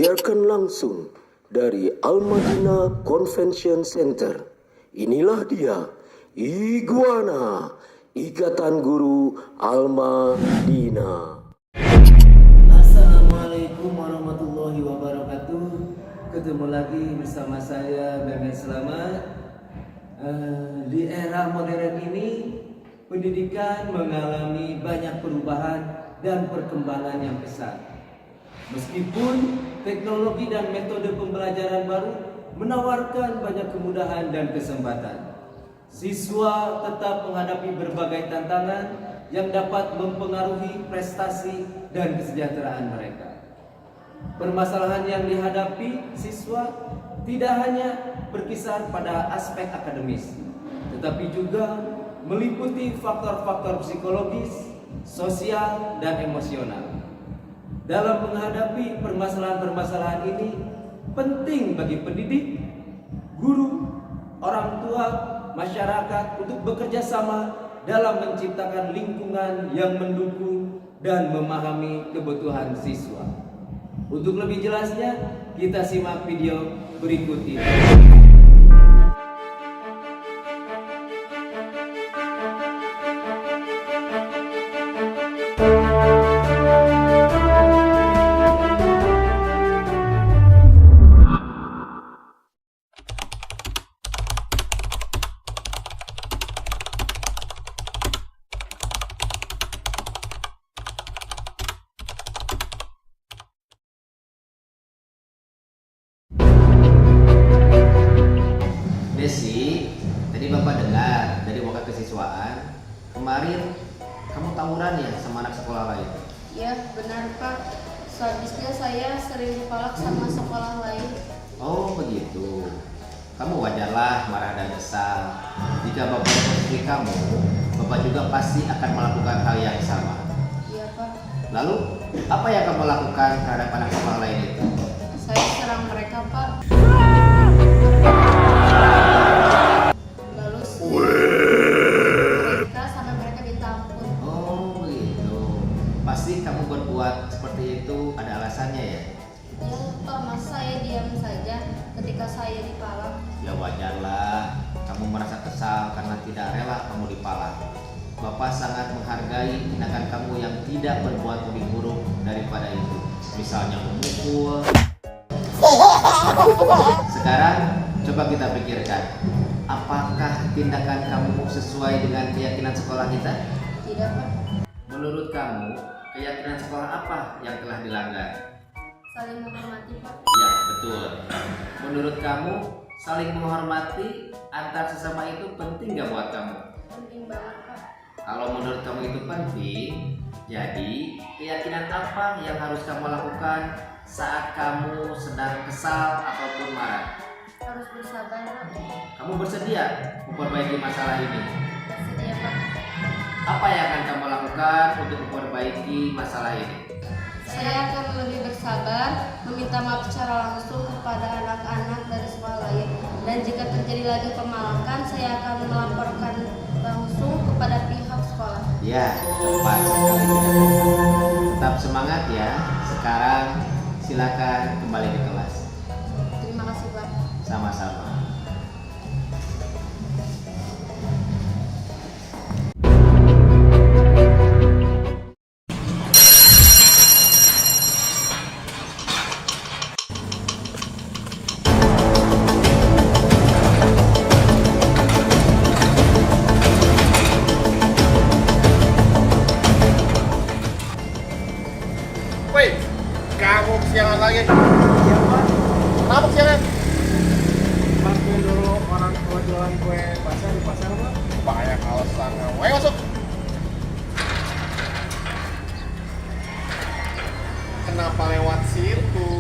disiarkan langsung dari Al-Madinah Convention Center. Inilah dia, Iguana, Ikatan Guru Al-Madinah. Assalamualaikum warahmatullahi wabarakatuh. Ketemu lagi bersama saya Mehmet Selamat. Di era modern ini, pendidikan mengalami banyak perubahan dan perkembangan yang pesat. Meskipun teknologi dan metode pembelajaran baru menawarkan banyak kemudahan dan kesempatan, siswa tetap menghadapi berbagai tantangan yang dapat mempengaruhi prestasi dan kesejahteraan mereka. Permasalahan yang dihadapi siswa tidak hanya berkisar pada aspek akademis, tetapi juga meliputi faktor-faktor psikologis, sosial, dan emosional. Dalam menghadapi permasalahan-permasalahan ini, penting bagi pendidik, guru, orang tua, masyarakat untuk bekerja sama dalam menciptakan lingkungan yang mendukung dan memahami kebutuhan siswa. Untuk lebih jelasnya, kita simak video berikut ini. Desi, tadi Bapak dengar dari wakil kesiswaan, kemarin kamu tawuran ya sama anak sekolah lain? Ya, benar Pak. Sehabisnya saya sering dipalak sama sekolah lain. Oh begitu. Kamu wajarlah marah dan kesal. Jika Bapak seperti kamu, Bapak juga pasti akan melakukan hal yang sama. Iya Pak. Lalu, apa yang kamu lakukan terhadap anak sekolah lain itu? Saya serang mereka Pak. Lalu mereka sampai mereka ditampun. Oh begitu. Pasti kamu berbuat seperti itu ada alasannya ya? Ya Pak, masa saya diam saja ketika saya dipalak? Ya wajarlah, kamu merasa kesal karena tidak rela kamu dipalak. Bapak sangat menghargai tindakan kamu yang tidak berbuat lebih buruk daripada itu. Misalnya memukul. Sekarang coba kita pikirkan, apakah tindakan kamu sesuai dengan keyakinan sekolah kita? Tidak Pak. Menurut kamu, keyakinan sekolah apa yang telah dilanggar? Saling menghormati Pak. Ya, betul. Menurut kamu, saling menghormati antar sesama itu penting nggak buat kamu? Penting banget Pak. Kalau menurut kamu itu penting, jadi keyakinan apa yang harus kamu lakukan saat kamu sedang kesal ataupun marah? Harus bersabar Pak. Kamu bersedia memperbaiki masalah ini? Bersedia Pak. Apa yang akan kamu lakukan untuk memperbaiki masalah ini? Saya akan lebih bersabar, meminta maaf secara langsung kepada anak-anak dari sekolah lain. Dan jika terjadi lagi pemalakan, saya akan melaporkan langsung kepada pihak sekolah. Ya, tepat sekali. Tetap semangat ya. Sekarang silakan kembali ke kelas. Terima kasih Pak. Sama-sama. Woi, kamu kesiangan lagi? Kenapa kesiangan? Bantuin dulu orang tua jualan kue pasar di pasar Pak. Banyak alasan kamu. Ayo masuk. Kenapa lewat situ?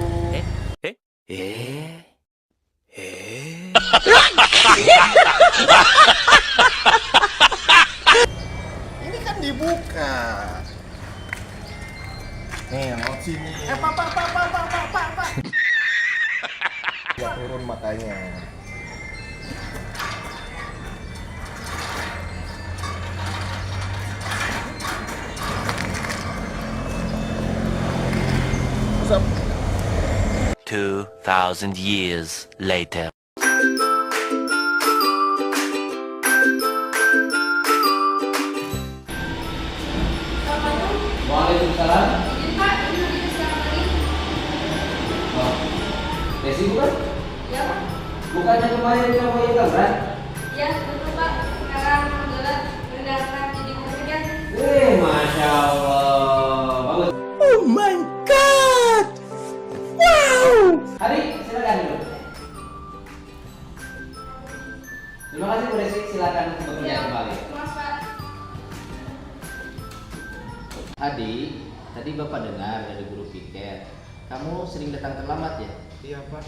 Ini kan dibuka. Nih, lewat sini. Pak. Ya turun makanya. What's up? 2,000 years later. Waalaikumsalam. Izin Pak, ini lebih bersiapan lagi. Oh, Desi bukan? Ya Pak. Bukannya kemarin kamu yang tabrak? Ya betul Pak. Sekarang alhamdulillah mendapat jadi pekerjaan. Masya Allah. Bagus. Oh my god! Wow! Hari, silakan dulu. Terima kasih Bu Desi, silakan bekerja Ya, kembali. Mas Pak. Adi, tadi Bapak dengar dari guru piket, kamu sering datang terlambat ya? Iya Pak,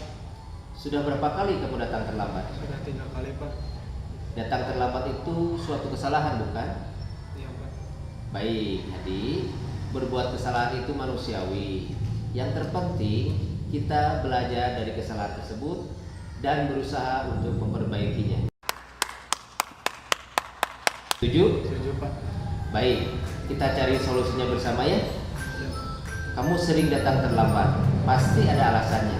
Sudah berapa kali kamu datang terlambat? sudah 3 kali Pak. Datang terlambat itu suatu kesalahan bukan? Iya Pak. Baik, Adi, berbuat kesalahan itu manusiawi. Yang terpenting kita belajar dari kesalahan tersebut dan berusaha untuk memperbaikinya. Setuju? Setuju Pak. Baik, kita cari solusinya bersama ya. Iya Pak. Kamu sering datang terlambat, pasti ada alasannya.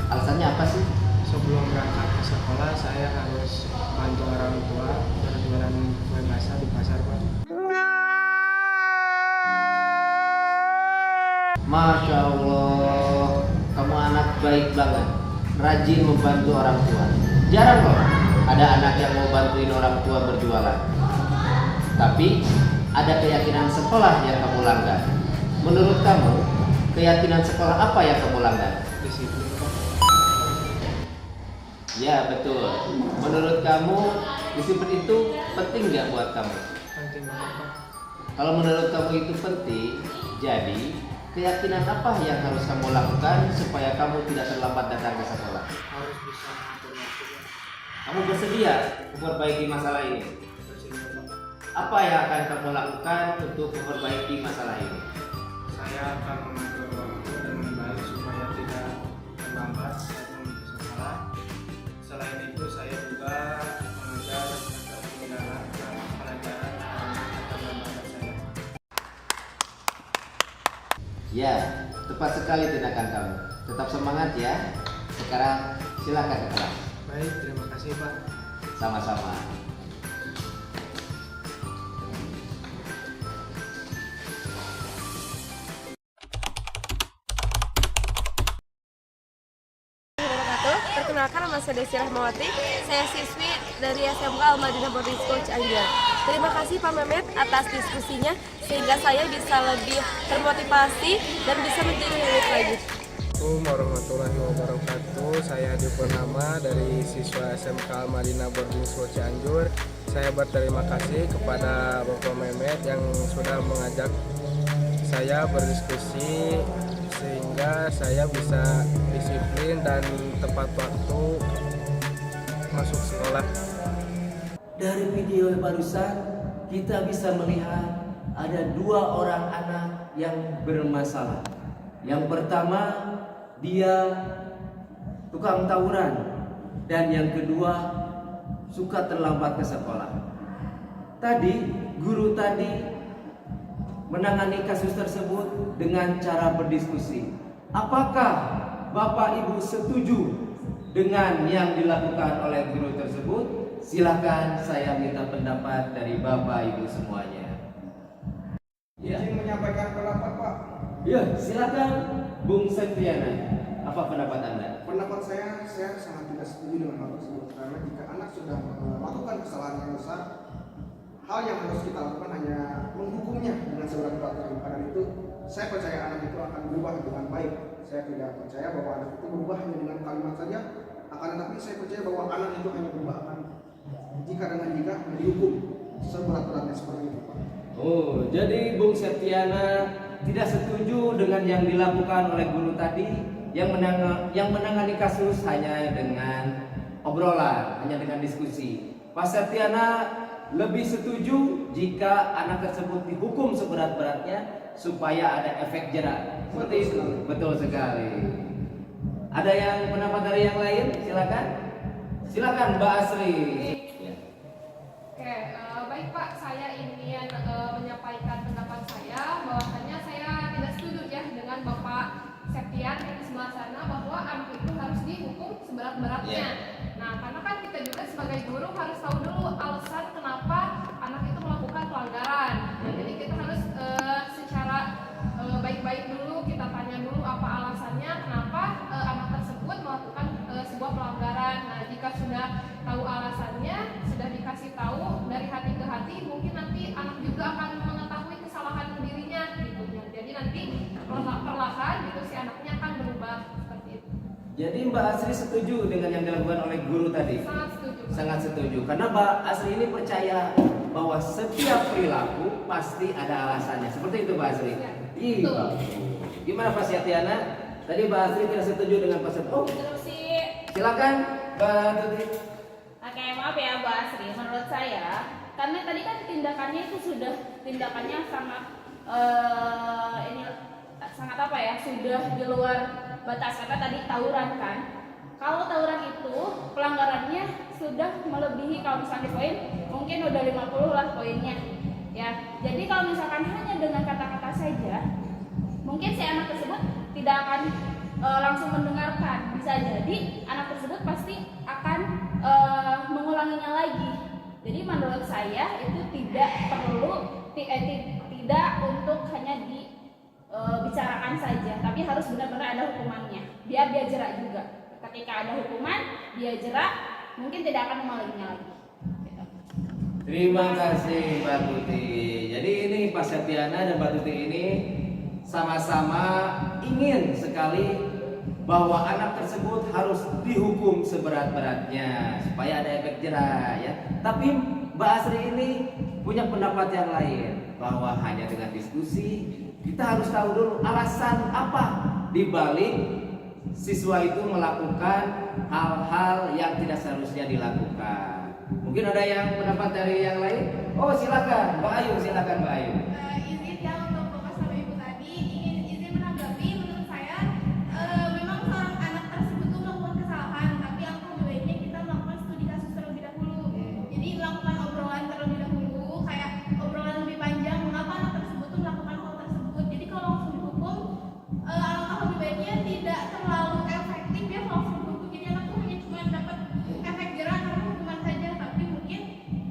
Alasannya apa sih? Sebelum berangkat ke sekolah saya harus bantu orang tua berjualan kue basah di pasar Pak. Masya Allah, kamu anak baik banget, rajin membantu orang tua. Jarang loh ada anak yang mau bantuin orang tua berjualan. Tapi ada keyakinan sekolah yang kamu langgar. Menurut kamu, keyakinan sekolah apa yang kamu langgar? Disiplin Pak. Ya betul. Menurut kamu, disiplin itu penting nggak buat kamu? Penting banget Pak. Kalau menurut kamu itu penting, jadi keyakinan apa yang harus kamu lakukan supaya kamu tidak terlambat datang ke sekolah? Harus bisa mengatur waktu Pak. Kamu bersedia memperbaiki masalah ini? Bersedia Pak. Apa yang akan kamu lakukan untuk memperbaiki masalah ini? Saya akan mengatur waktu dengan baik supaya tidak terlambat saat menuju sekolah. Selain itu saya juga mengajar ketertinggalan dan pelajaran karena keterlambatan saya. Ya, tepat sekali tindakan kamu. Tetap semangat ya. Sekarang silakan ke kelas. Baik, terima kasih Pak. Sama-sama. Perkenalkan, nama saya Desi Rahmawati. Saya siswi dari SMK Al-Madinah Boarding School Cianjur. Terima kasih Pak Mehmet atas diskusinya sehingga saya bisa lebih termotivasi dan bisa menjadi lebih baik lagi. Assalamualaikum warahmatullahi wabarakatuh. Saya Adi Purnama dari siswa SMK Al-Madinah Boarding School Cianjur. Saya berterima kasih kepada Bapak Mehmet yang sudah mengajak saya berdiskusi sehingga saya bisa disiplin dan tepat waktu masuk sekolah. Dari video barusan kita bisa melihat ada 2 orang anak yang bermasalah. Yang pertama dia tukang tawuran dan yang kedua suka terlambat ke sekolah. Tadi guru tadi menangani kasus tersebut dengan cara berdiskusi. Apakah Bapak Ibu setuju dengan yang dilakukan oleh guru tersebut? Silakan saya minta pendapat dari Bapak Ibu semuanya. Ya. Izin menyampaikan pendapat Pak. Ya, silakan Bung Septiana. Apa pendapat Anda? Pendapat saya sangat tidak setuju dengan hal tersebut karena jika anak sudah melakukan kesalahan yang besar, hal yang harus kita lakukan hanya menghukumnya dengan seberat-beratnya. Karena itu saya percaya anak itu akan berubah dengan baik. Saya tidak percaya bahwa anak itu berubah hanya dengan kalimat saja, akan tetapi saya percaya bahwa anak itu hanya berubah akan jika dihukum seberat-beratnya seperti itu Pak. Oh, jadi Bung Septiana tidak setuju dengan yang dilakukan oleh guru tadi yang menangani kasus hanya dengan obrolan, hanya dengan diskusi. Pak Septiana lebih setuju jika anak tersebut dihukum seberat-beratnya supaya ada efek jerak. Seperti itu. Betul sekali. Ada yang pendapat dari yang lain? Silakan. Silakan Mbak Asri. Ya. Oke, baik Pak, saya ingin menyampaikan pendapat saya bahwasanya saya tidak setuju ya dengan Bapak Septian yang di sebelah sana bahwa anak itu harus Mbak Asri setuju dengan yang dilakukan oleh guru tadi? Sangat setuju, Pak. Sangat setuju. Karena Mbak Asri ini percaya bahwa setiap perilaku pasti ada alasannya. Seperti itu Mbak Asri. Ya, Iya. betul. Gimana Pak Syatiana? Tadi Mbak Asri tidak setuju dengan Pak Syatiana. Oh, Interupsi. silakan Mbak Tuti. Oke, maaf ya Mbak Asri. Menurut saya, karena tadi kan tindakannya itu sudah tindakannya sangat ini sangat apa ya? Sudah di luar batas, karena tadi tawuran kan. Kalau tawuran itu pelanggarannya sudah melebihi, kalau misalnya di poin mungkin udah 50 lah poinnya. Ya. Jadi kalau misalkan hanya dengan kata-kata saja, mungkin si anak tersebut tidak akan langsung mendengarkan. Bisa jadi anak tersebut pasti akan mengulanginya lagi. Jadi menurut saya itu tidak perlu tidak untuk hanya dibicarakan saja, tapi harus benar-benar ada hukumannya. Biar dia jerak juga. Ketika ada hukuman, dia jerak, mungkin tidak akan mengulanginya lagi. Gitu. Terima kasih Mbak Tuti. Jadi ini Pak Syatiana dan Mbak Tuti ini sama-sama ingin sekali bahwa anak tersebut harus dihukum seberat-beratnya supaya ada efek jerah ya. Tapi Mbak Asri ini punya pendapat yang lain bahwa hanya dengan diskusi kita harus tahu dulu alasan apa dibalik siswa itu melakukan hal-hal yang tidak seharusnya dilakukan. Mungkin ada yang pendapat dari yang lain? Oh silakan Mbak Ayu, silakan Mbak Ayu. Izin ya untuk Bapak sama Ibu tadi, izin menanggapi. Menurut saya memang seorang anak tersebut tuh melakukan kesalahan, tapi aku lebih baiknya kita melakukan studi kasus terlebih dahulu. Jadi melakukan obrolan terlebih dahulu, kayak obrolan lebih panjang mengapa anak tersebut tuh melakukan hal tersebut. Jadi kalau langsung dihukum, alangkah lebih baiknya tidak terlalu efektif ya kalau langsung dihukum. Jadi anak tuh hanya cuma dapat efek jerah karena hukuman saja, tapi mungkin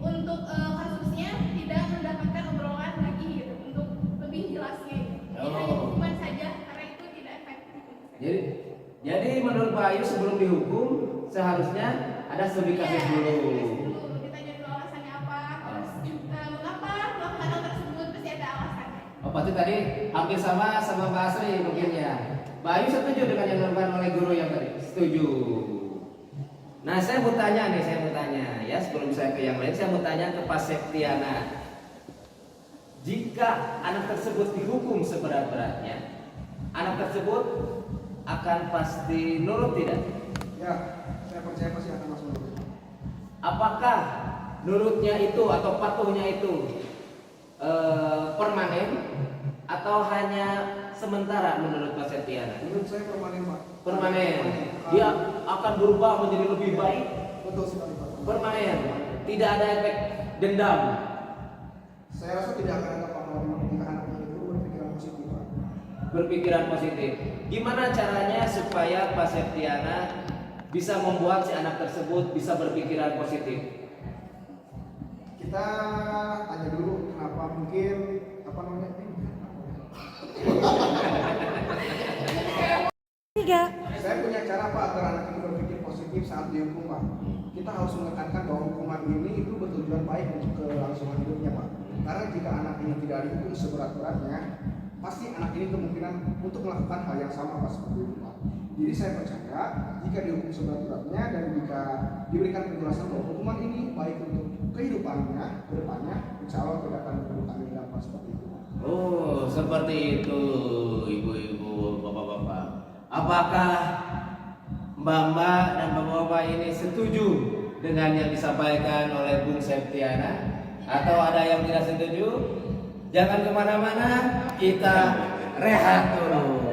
untuk kasusnya tidak mendapatkan obrolan lagi gitu untuk lebih jelasnya. Jadi hanya hukuman saja karena itu tidak efektif. Jadi menurut Mbak Ayu sebelum dihukum seharusnya ada studi kasus dulu. Ditanya dulu alasannya apa, terus mengapa melakukan hal tersebut, pasti ada alasannya. Oh pasti tadi hampir sama Mbak Asri mungkin ya. Mbak Ayu setuju dengan yang dilakukan oleh guru yang tadi? Setuju. Nah saya mau tanya ya sebelum saya ke yang lain, saya mau tanya ke Pak Septiana. Jika anak tersebut dihukum seberat-beratnya, anak tersebut akan pasti nurut tidak? Ya, saya percaya pasti akan masuk nurut. Apakah nurutnya itu atau patuhnya itu permanen atau hanya sementara menurut Pak Septiana? Menurut saya permanen Pak. Permanen. Dia akan berubah menjadi lebih baik. Betul sekali Pak. Permanen. Tidak ada efek dendam. Saya rasa tidak akan ada pengaruh jika anaknya itu berpikiran positif Pak. Berpikiran positif. Gimana caranya supaya Pak Septiana bisa membuat si anak tersebut bisa berpikiran positif? Kita tanya dulu kenapa mungkin apa namanya? Saya punya cara Pak agar anak itu berpikir positif saat dihukum Pak. Kita harus menekankan bahwa hukuman ini itu bertujuan baik untuk kelangsungan hidupnya Pak. Karena jika anak ini tidak dihukum seberat-beratnya, pasti anak ini kemungkinan untuk melakukan hal yang sama Pak seperti itu Pak. Jadi saya percaya jika dihukum seberat-beratnya dan jika diberikan penjelasan bahwa hukuman ini baik untuk kehidupannya, kedepannya, insya Allah tidak akan menimbulkan dampak seperti itu. Oh, seperti itu, ibu-ibu, bapak-bapak. Apakah mbak-mbak dan bapak-bapak ini setuju dengan yang disampaikan oleh Bung Septiana? Atau ada yang tidak setuju? Jangan kemana-mana, kita rehat dulu.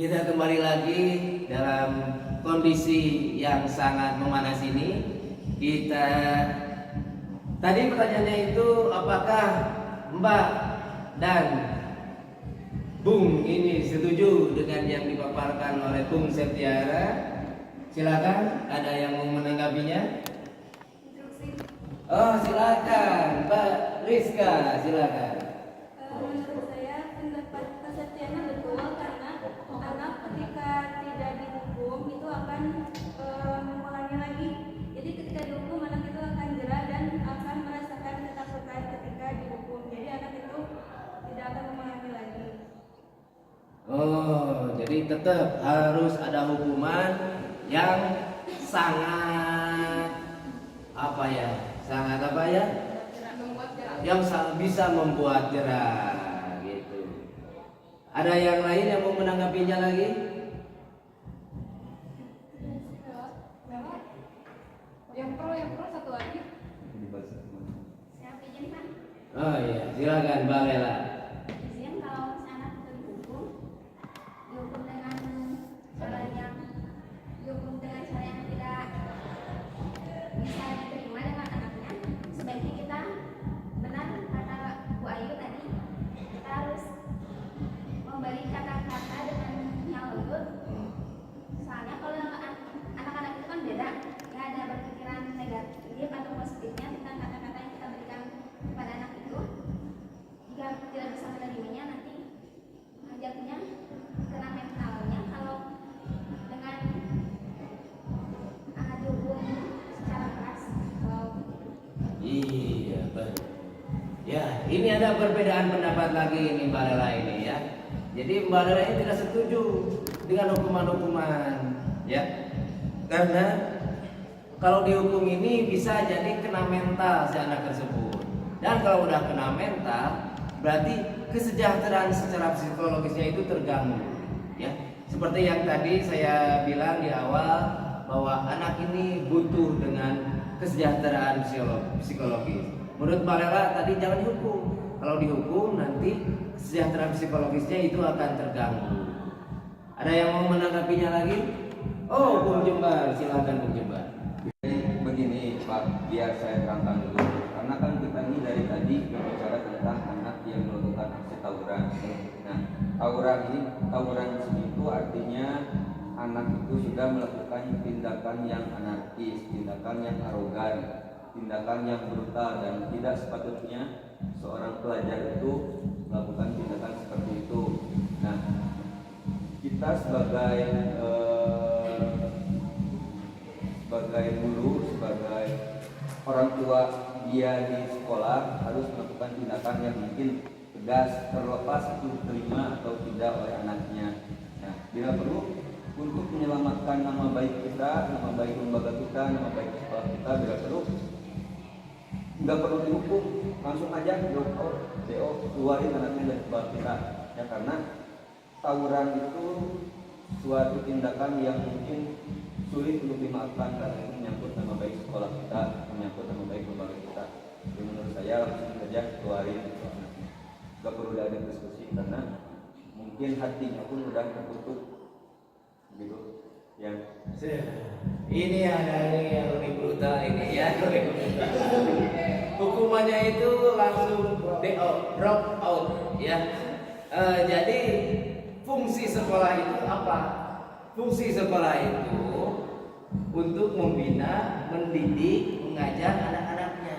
Kita kembali lagi dalam kondisi yang sangat memanas ini. Kita Tadi pertanyaannya itu apakah Mbak dan Bung ini setuju dengan yang dipaparkan oleh Bung Septiara? Silakan, ada yang mau menanggapinya? Oh, silakan, Mbak Rizka, silakan. Menurut saya pendapat Kak Septiana betul karena anak ketika tidak dihukum itu akan mengulangi lagi. Jadi ketika dihukum anak itu akan jerah dan akan merasakan ketakutan ketika dihukum. Jadi anak itu tidak akan mengulangi lagi. Oh, jadi tetap harus ada hukuman yang sangat apa ya? Sangat apa ya? Yang bisa membuat jerah gitu. Ada yang lain yang mau menanggapinya lagi? Yang pro satu lagi. Saya izin Pak. Oh iya, silakan Mbak Lela. Izin kalau anak itu dihukum dengan cara yang tidak bisa diterima dengan anaknya, sebaiknya kita benar kata Bu Ayu tadi, kita harus memberi kata-kata dengan yang lembut. Soalnya kalau anak-anak itu kan beda, nggak ada berpikiran negatif atau positifnya tentang kata-kata yang kita berikan kepada anak itu. Jika tidak bisa menerimanya, nanti jatuhnya kena mentalnya. Kalau dengan dihukum secara keras. Iya, betul. Ya, ini ada perbedaan pendapat lagi ini Mbak Lela ini ya. Jadi Mbak Lela ini tidak setuju dengan hukuman-hukuman, ya. Karena kalau dihukum ini bisa jadi kena mental si anak tersebut. Dan kalau udah kena mental, berarti kesejahteraan secara psikologisnya itu terganggu, ya. Seperti yang tadi saya bilang di awal bahwa anak ini butuh dengan kesejahteraan psikologis. Menurut Mbak Lela tadi jangan dihukum. Kalau dihukum nanti kesejahteraan psikologisnya itu akan terganggu. Ada yang mau menanggapinya lagi? Oh, Bung Jembar, silakan Bung Jembar. Begini Pak, biar saya terangkan dulu. Karena kan kita ini dari tadi berbicara tentang anak yang melakukan aksi tawuran. Nah, tawuran di sini itu artinya anak itu sudah melakukan tindakan yang anarkis, tindakan yang arogan, tindakan yang brutal, dan tidak sepatutnya seorang pelajar itu melakukan tindakan seperti itu. Nah, kita sebagai guru, sebagai orang tua dia di sekolah harus melakukan tindakan yang mungkin tegas, terlepas itu diterima atau tidak oleh anaknya. Nah, bila perlu untuk menyelamatkan nama baik kita, nama baik lembaga kita, nama baik sekolah kita, bila perlu nggak perlu dihukum, langsung aja DO keluarin anaknya dari sekolah kita. Ya, karena tawuran itu suatu tindakan yang mungkin sulit untuk dimaafkan karena itu menyangkut nama baik sekolah kita, menyangkut nama baik lembaga kita. Jadi menurut saya langsung saja keluarin itu anaknya. Gak perlu ada diskusi karena mungkin hatinya pun udah tertutup, gitu. Ya. Ini ada yang lebih brutal ini ya, lebih brutal. Hukumannya itu langsung drop out ya. Jadi fungsi sekolah itu apa? Fungsi sekolah itu untuk membina, mendidik, mengajar anak-anaknya.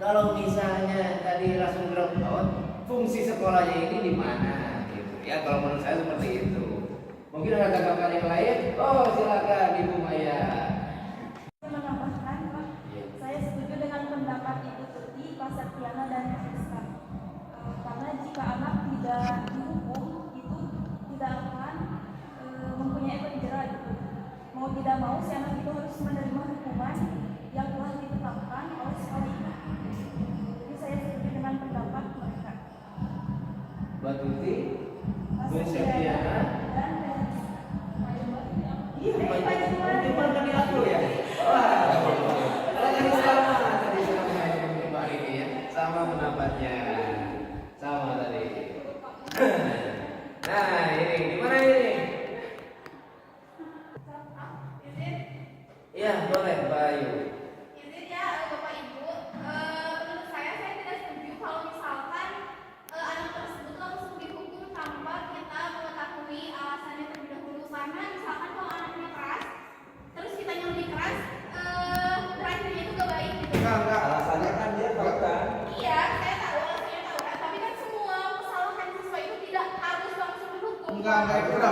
Kalau misalnya tadi langsung drop out, fungsi sekolahnya ini di mana? Gitu. Ya, kalau menurut saya seperti itu. Mungkin ada tanggapan yang lain? Oh, silakan Ibu Maya. Saya menambahkan, Pak, saya setuju dengan pendapat Ibu Tuti, Pak Septiana, dan Pak Rizka. Karena jika anak tidak dihukum, itu tidak akan mempunyai efek jerah gitu. Mau tidak mau si anak itu harus menerima hukuman yang telah ditetapkan oleh sekolah itu. Jadi saya setuju dengan pendapat mereka. Mbak Tuti, Bung Septiana, dan iya, Pak tadi aku ya. Wah, tadi sama Mbak ini ya, sama pendapatnya, sama tadi. Nah, ini gimana ini? Izin? Iya, boleh, Mbak Ayu. Izin ya Bapak Ibu,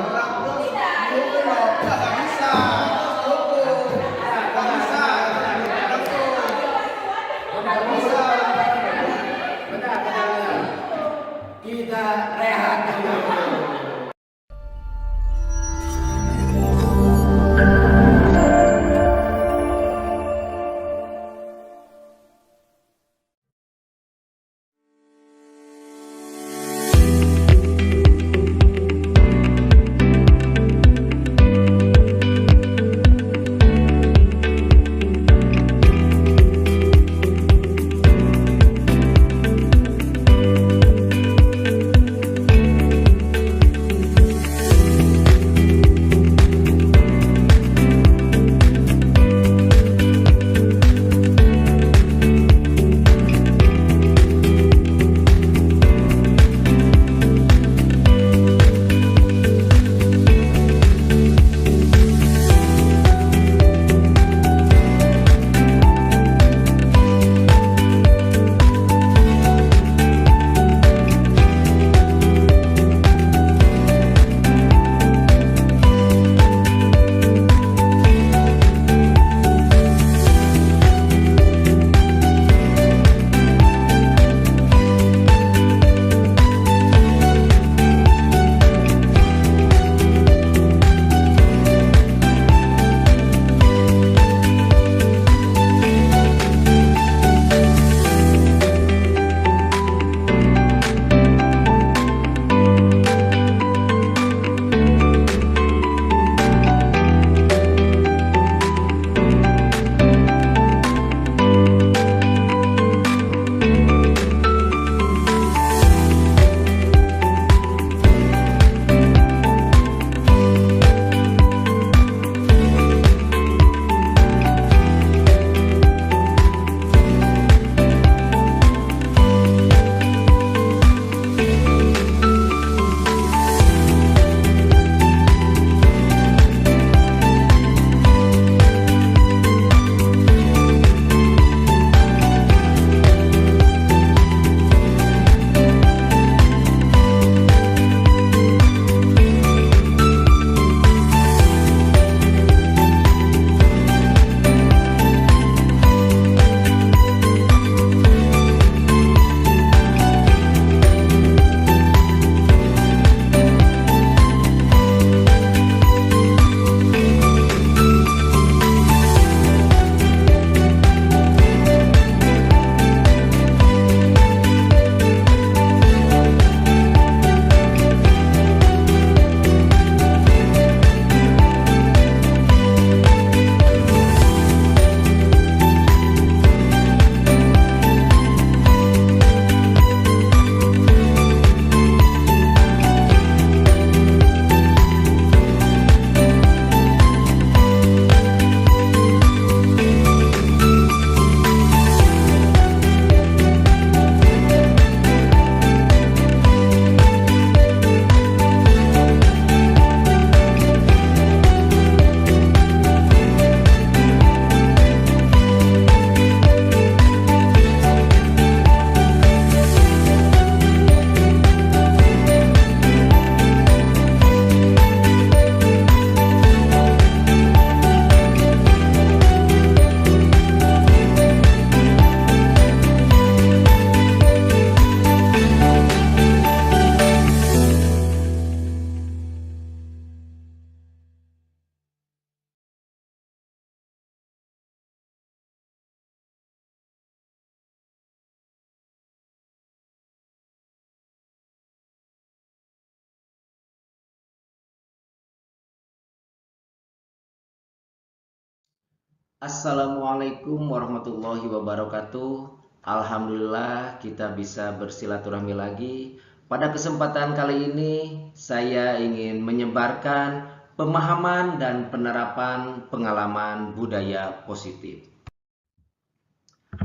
berang. Dihukum dong. Nggak bisa. Dihukum. Nggak bisa. Nggak bisa. Benar. Kita rehat dulu. Assalamualaikum warahmatullahi wabarakatuh. Alhamdulillah kita bisa bersilaturahmi lagi. Pada kesempatan kali ini saya ingin menyebarkan pemahaman dan penerapan pengalaman budaya positif.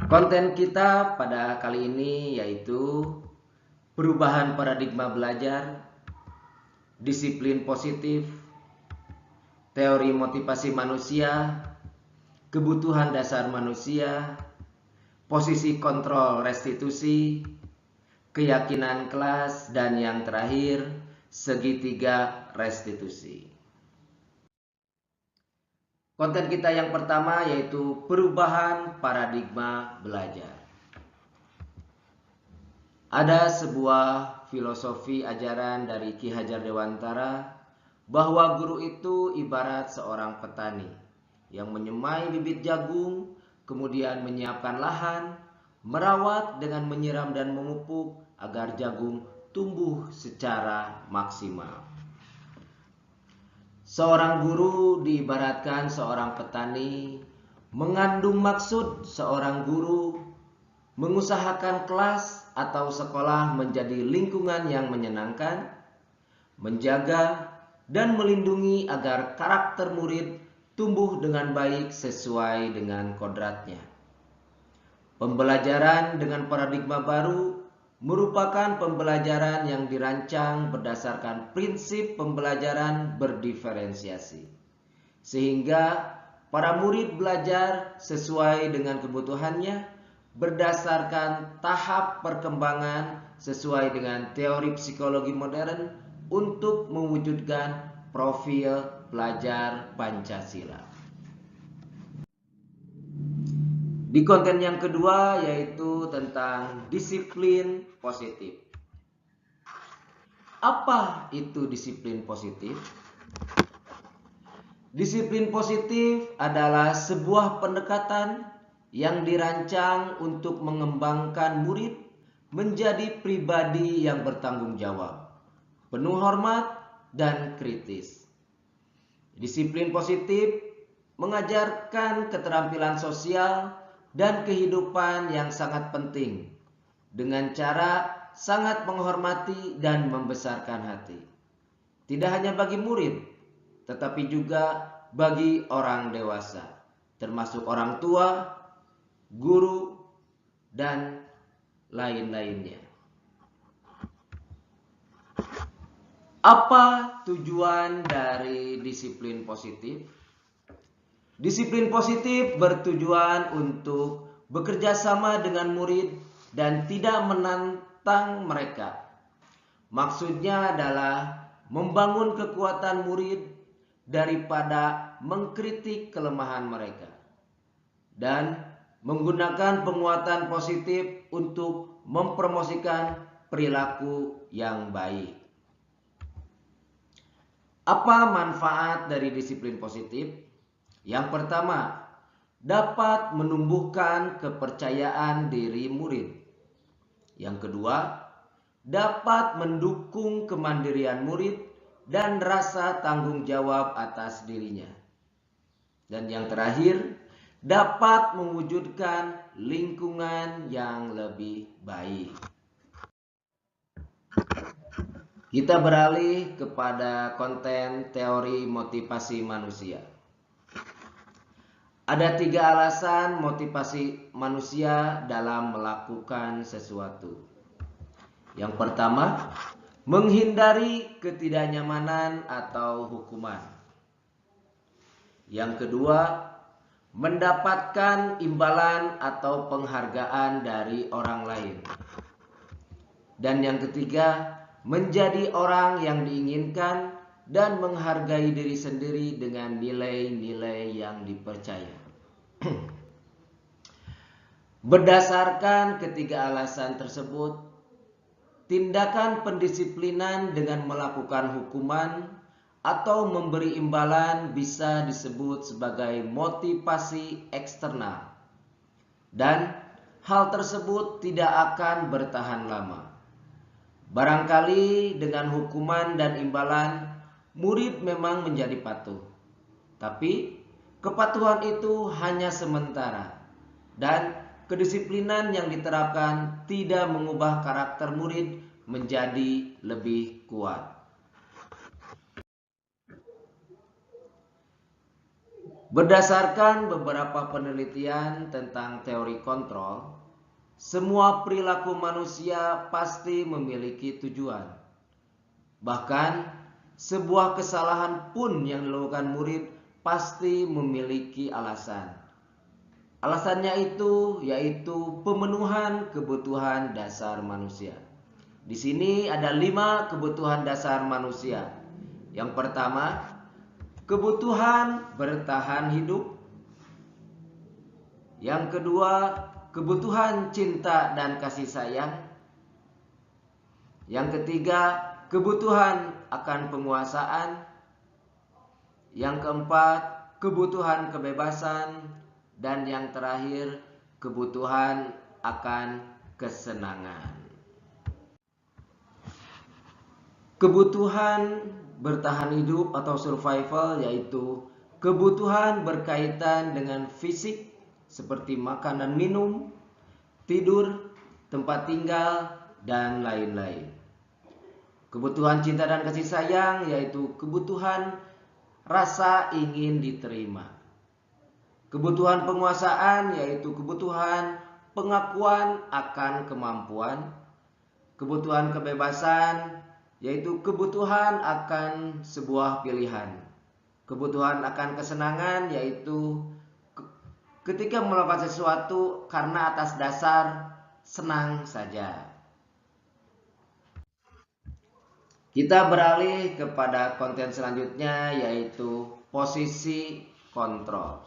Konten kita pada kali ini yaitu perubahan paradigma belajar, disiplin positif, teori motivasi manusia, kebutuhan dasar manusia, posisi kontrol restitusi, keyakinan kelas, dan yang terakhir, segitiga restitusi. Konten kita yang pertama yaitu perubahan paradigma belajar. Ada sebuah filosofi ajaran dari Ki Hajar Dewantara bahwa guru itu ibarat seorang petani yang menyemai bibit jagung, kemudian menyiapkan lahan, merawat dengan menyiram dan memupuk agar jagung tumbuh secara maksimal. Seorang guru diibaratkan seorang petani, mengandung maksud seorang guru mengusahakan kelas atau sekolah menjadi lingkungan yang menyenangkan, menjaga dan melindungi agar karakter murid tumbuh dengan baik sesuai dengan kodratnya. Pembelajaran dengan paradigma baru merupakan pembelajaran yang dirancang berdasarkan prinsip pembelajaran berdiferensiasi, sehingga para murid belajar sesuai dengan kebutuhannya berdasarkan tahap perkembangan sesuai dengan teori psikologi modern untuk mewujudkan profil pelajar Pancasila. Di konten yang kedua yaitu tentang disiplin positif. Apa itu disiplin positif? Disiplin positif adalah sebuah pendekatan yang dirancang untuk mengembangkan murid menjadi pribadi yang bertanggung jawab, penuh hormat dan kritis. Disiplin positif mengajarkan keterampilan sosial dan kehidupan yang sangat penting dengan cara sangat menghormati dan membesarkan hati. Tidak hanya bagi murid, tetapi juga bagi orang dewasa, termasuk orang tua, guru, dan lain-lainnya. Apa tujuan dari disiplin positif? Disiplin positif bertujuan untuk bekerja sama dengan murid dan tidak menantang mereka. Maksudnya adalah membangun kekuatan murid daripada mengkritik kelemahan mereka, dan menggunakan penguatan positif untuk mempromosikan perilaku yang baik. Apa manfaat dari disiplin positif? Yang pertama, dapat menumbuhkan kepercayaan diri murid. Yang kedua, dapat mendukung kemandirian murid dan rasa tanggung jawab atas dirinya. Dan yang terakhir, dapat mewujudkan lingkungan yang lebih baik. Kita beralih kepada konten teori motivasi manusia. Ada 3 alasan motivasi manusia dalam melakukan sesuatu. Yang pertama, menghindari ketidaknyamanan atau hukuman. Yang kedua, mendapatkan imbalan atau penghargaan dari orang lain. Dan yang ketiga, menjadi orang yang diinginkan dan menghargai diri sendiri dengan nilai-nilai yang dipercaya. Berdasarkan ketiga alasan tersebut, tindakan pendisiplinan dengan melakukan hukuman atau memberi imbalan bisa disebut sebagai motivasi eksternal, dan hal tersebut tidak akan bertahan lama. Barangkali dengan hukuman dan imbalan murid memang menjadi patuh, tapi kepatuhan itu hanya sementara, dan kedisiplinan yang diterapkan tidak mengubah karakter murid menjadi lebih kuat. Berdasarkan beberapa penelitian tentang teori kontrol, semua perilaku manusia pasti memiliki tujuan. Bahkan sebuah kesalahan pun yang dilakukan murid pasti memiliki alasan. Alasannya itu yaitu pemenuhan kebutuhan dasar manusia. Di sini ada 5 kebutuhan dasar manusia. Yang pertama, kebutuhan bertahan hidup. Yang kedua, kebutuhan cinta dan kasih sayang. Yang ketiga, kebutuhan akan penguasaan. Yang keempat, kebutuhan kebebasan. Dan yang terakhir, kebutuhan akan kesenangan. Kebutuhan bertahan hidup atau survival yaitu kebutuhan berkaitan dengan fisik seperti makan dan minum, tidur, tempat tinggal, dan lain-lain. Kebutuhan cinta dan kasih sayang yaitu kebutuhan rasa ingin diterima. Kebutuhan penguasaan yaitu kebutuhan pengakuan akan kemampuan. Kebutuhan kebebasan yaitu kebutuhan akan sebuah pilihan. Kebutuhan akan kesenangan yaitu ketika melakukan sesuatu karena atas dasar senang saja. Kita beralih kepada konten selanjutnya yaitu posisi kontrol.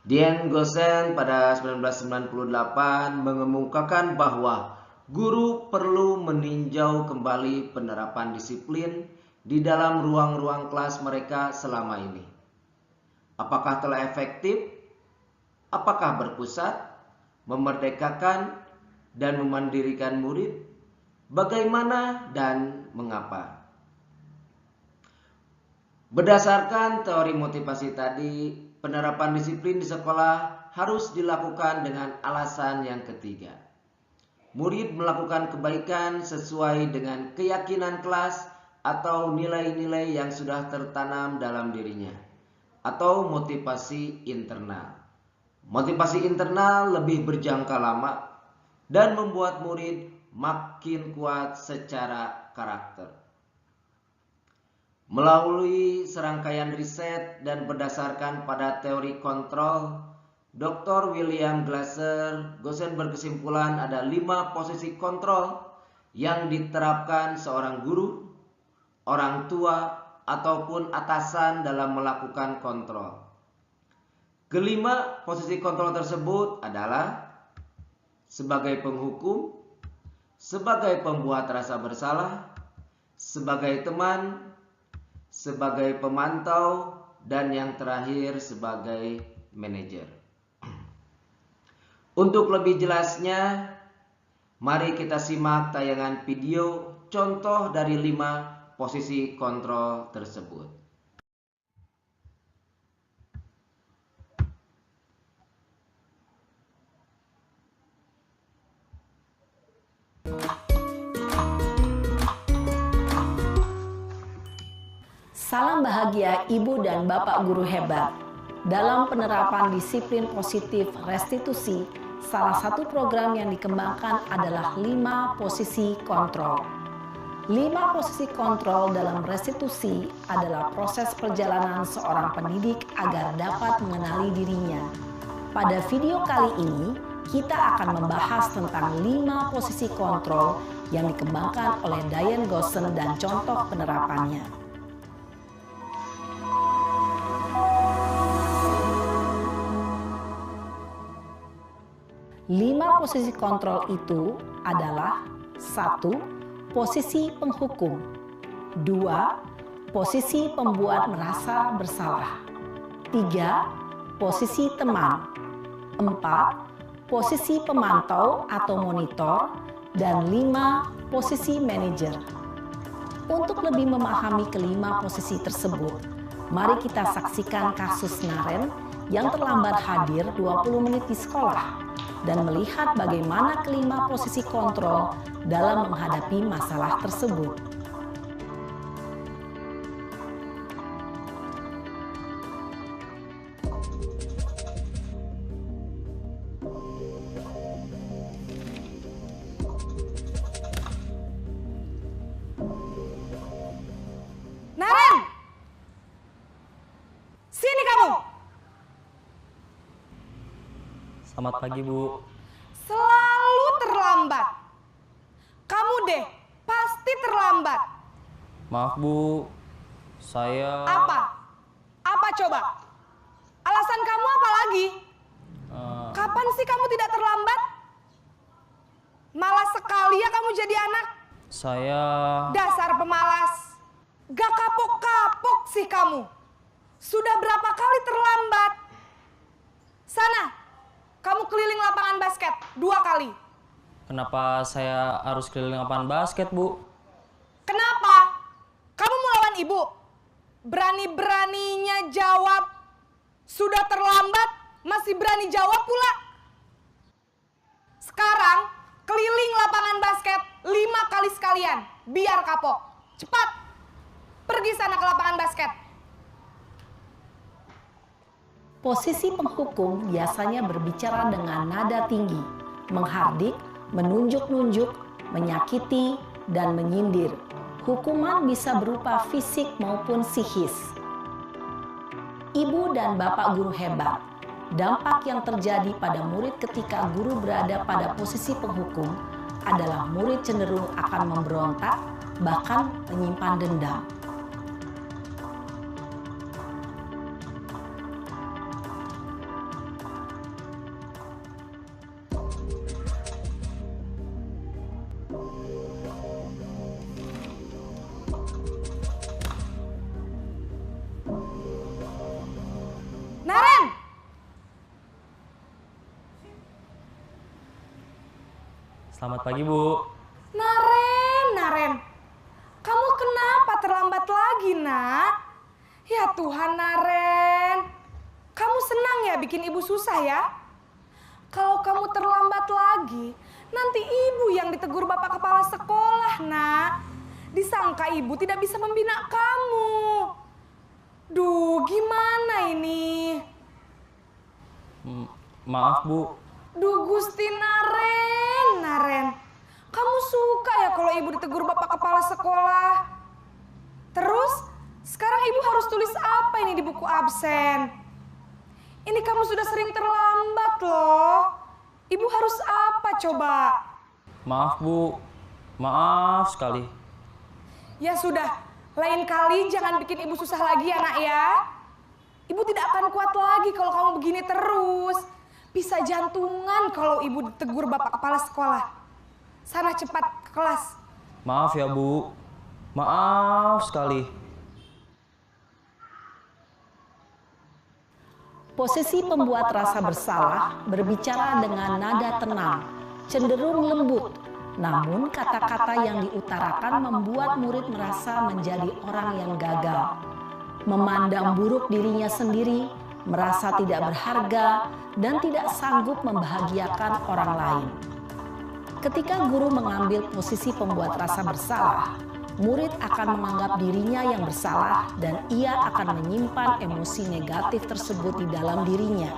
Diane Gossen pada 1998 mengemukakan bahwa guru perlu meninjau kembali penerapan disiplin di dalam ruang-ruang kelas mereka selama ini. Apakah telah efektif? Apakah berpusat, memerdekakan, dan memandirikan murid? Bagaimana dan mengapa? Berdasarkan teori motivasi tadi, penerapan disiplin di sekolah harus dilakukan dengan alasan yang ketiga. Murid melakukan kebaikan sesuai dengan keyakinan kelas atau nilai-nilai yang sudah tertanam dalam dirinya, atau motivasi internal. Motivasi internal lebih berjangka lama dan membuat murid makin kuat secara karakter. Melalui serangkaian riset dan berdasarkan pada teori kontrol, Dr. William Glasser Gossen berkesimpulan ada 5 posisi kontrol yang diterapkan seorang guru, orang tua, ataupun atasan dalam melakukan kontrol. Kelima posisi kontrol tersebut adalah sebagai penghukum, sebagai pembuat rasa bersalah, sebagai teman, sebagai pemantau, dan yang terakhir sebagai manajer. Untuk lebih jelasnya, mari kita simak tayangan video contoh dari 5 posisi kontrol tersebut. Salam bahagia Ibu dan Bapak guru hebat. Dalam penerapan disiplin positif restitusi, salah satu program yang dikembangkan adalah 5 posisi kontrol. 5 posisi kontrol dalam restitusi adalah proses perjalanan seorang pendidik agar dapat mengenali dirinya. Pada video kali ini, kita akan membahas tentang 5 posisi kontrol yang dikembangkan oleh Diane Gossen dan contoh penerapannya. 5 posisi kontrol itu adalah 1. Posisi penghukum. 2. Posisi pembuat merasa bersalah. 3. Posisi teman. 4. Posisi pemantau atau monitor. Dan 5. Posisi manajer. Untuk lebih memahami kelima posisi tersebut, mari kita saksikan kasus Naren yang terlambat hadir 20 menit di sekolah dan melihat bagaimana kelima posisi kontrol dalam menghadapi masalah tersebut. Naren! Sini kamu! Selamat pagi, Bu. Selalu terlambat. terlambat? Maaf Bu, saya... Apa? Apa coba? Alasan kamu apa lagi? Kapan sih kamu tidak terlambat? Malas sekali ya kamu jadi anak. Saya... Dasar pemalas. Gak kapok-kapok sih kamu. Sudah berapa kali terlambat? Sana, kamu keliling lapangan basket 2 kali. Kenapa saya harus keliling lapangan basket, Bu? Kenapa? Kamu mau lawan ibu? Berani-beraninya jawab. Sudah terlambat, masih berani jawab pula. Sekarang, keliling lapangan basket 5 kali sekalian. Biar kapok. Cepat. Pergi sana ke lapangan basket. Posisi penghukum biasanya berbicara dengan nada tinggi, menghardik, menunjuk-nunjuk, menyakiti, dan menyindir. Hukuman bisa berupa fisik maupun psikis. Ibu dan bapak guru hebat. Dampak yang terjadi pada murid ketika guru berada pada posisi penghukum adalah murid cenderung akan memberontak, bahkan menyimpan dendam. Naren! Selamat pagi, Bu. Naren. Kamu kenapa terlambat lagi, nak? Ya Tuhan, Naren. Kamu senang ya bikin ibu susah ya? Kalau kamu terlambat lagi, nanti ibu yang ditegur bapak kepala sekolah, nak. Disangka ibu tidak bisa membina kamu. Duh, gimana ini? Maaf, Bu. Duh, Gusti Naren. Kamu suka ya kalau ibu ditegur bapak kepala sekolah? Terus, sekarang ibu harus tulis apa ini di buku absen? Ini kamu sudah sering terlambat loh. Ibu harus apa coba? Maaf, Bu. Maaf sekali. Ya sudah, lain kali jangan bikin ibu susah lagi ya, nak ya. Ibu tidak akan kuat lagi kalau kamu begini terus. Bisa jantungan kalau ibu ditegur bapak kepala sekolah. Sana cepat ke kelas. Maaf ya, Bu. Maaf sekali. Posisi pembuat rasa bersalah berbicara dengan nada tenang, cenderung lembut. Namun kata-kata yang diutarakan membuat murid merasa menjadi orang yang gagal. Memandang buruk dirinya sendiri, merasa tidak berharga, dan tidak sanggup membahagiakan orang lain. Ketika guru mengambil posisi pembuat rasa bersalah, murid akan menganggap dirinya yang bersalah dan ia akan menyimpan emosi negatif tersebut di dalam dirinya.